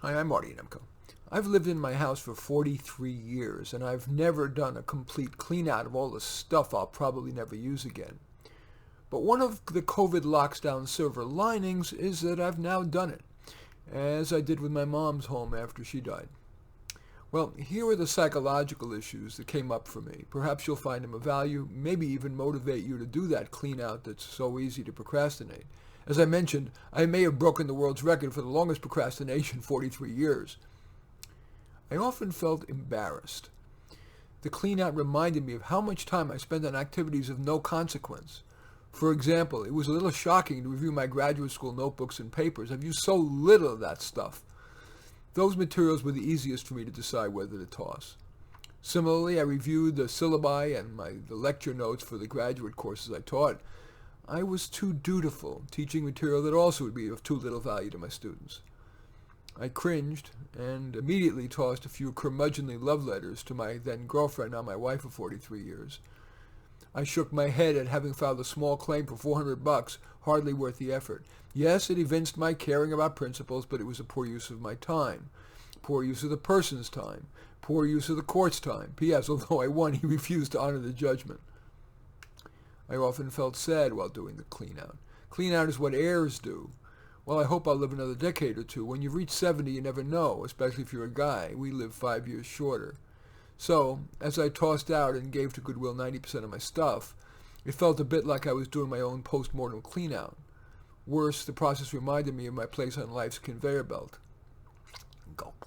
Hi, I'm Marty Nemko. I've lived in my house for 43 years, and I've never done a complete clean out of all the stuff I'll probably never use again. But one of the COVID lockdown silver linings is that I've now done it, as I did with my mom's home after she died. Well, here are the psychological issues that came up for me. Perhaps you'll find them of value, maybe even motivate you to do that clean out that's so easy to procrastinate. As I mentioned, I may have broken the world's record for the longest procrastination, 43 years. I often felt embarrassed. The clean out reminded me of how much time I spent on activities of no consequence. For example, it was a little shocking to review my graduate school notebooks and papers. I've used so little of that stuff. Those materials were the easiest for me to decide whether to toss. Similarly, I reviewed the syllabi and the lecture notes for the graduate courses I taught. I was too dutiful, teaching material that also would be of too little value to my students. I cringed and immediately tossed a few curmudgeonly love letters to my then girlfriend, now my wife of 43 years. I shook my head at having filed a small claim for $400, hardly worth the effort. Yes, it evinced my caring about principles, but it was a poor use of my time, poor use of the person's time, poor use of the court's time. P.S. Although I won, he refused to honor the judgment. I often felt sad while doing the clean out. Clean out is what heirs do. Well, I hope I'll live another decade or two. When you reach 70, you never know, especially if you're a guy. We live 5 years shorter. So, as I tossed out and gave to Goodwill 90% of my stuff, it felt a bit like I was doing my own post-mortem clean-out. Worse, the process reminded me of my place on life's conveyor belt. Gulp.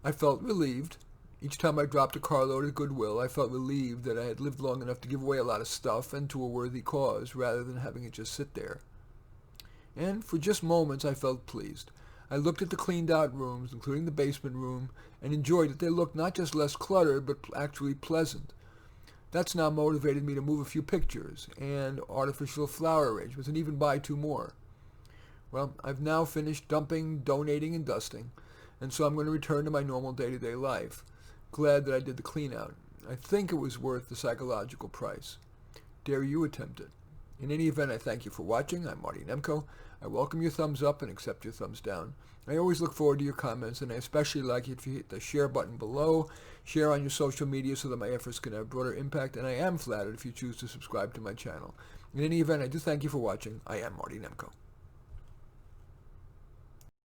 I felt relieved. Each time I dropped a carload at Goodwill, I felt relieved that I had lived long enough to give away a lot of stuff and to a worthy cause, rather than having it just sit there. And for just moments I felt pleased. I looked at the cleaned out rooms, including the basement room, and enjoyed that they looked not just less cluttered, but actually pleasant. That's now motivated me to move a few pictures and artificial flower arrangements and even buy 2 more. Well, I've now finished dumping, donating, and dusting, and so I'm going to return to my normal day-to-day life. Glad that I did the clean out. I think it was worth the psychological price. Dare you attempt it? In any event, I thank you for watching. I'm Marty Nemko. I welcome your thumbs up and accept your thumbs down. I always look forward to your comments, and I especially like it if you hit the share button below, share on your social media so that my efforts can have broader impact, and I am flattered if you choose to subscribe to my channel. In any event, I do thank you for watching. I am Marty Nemko.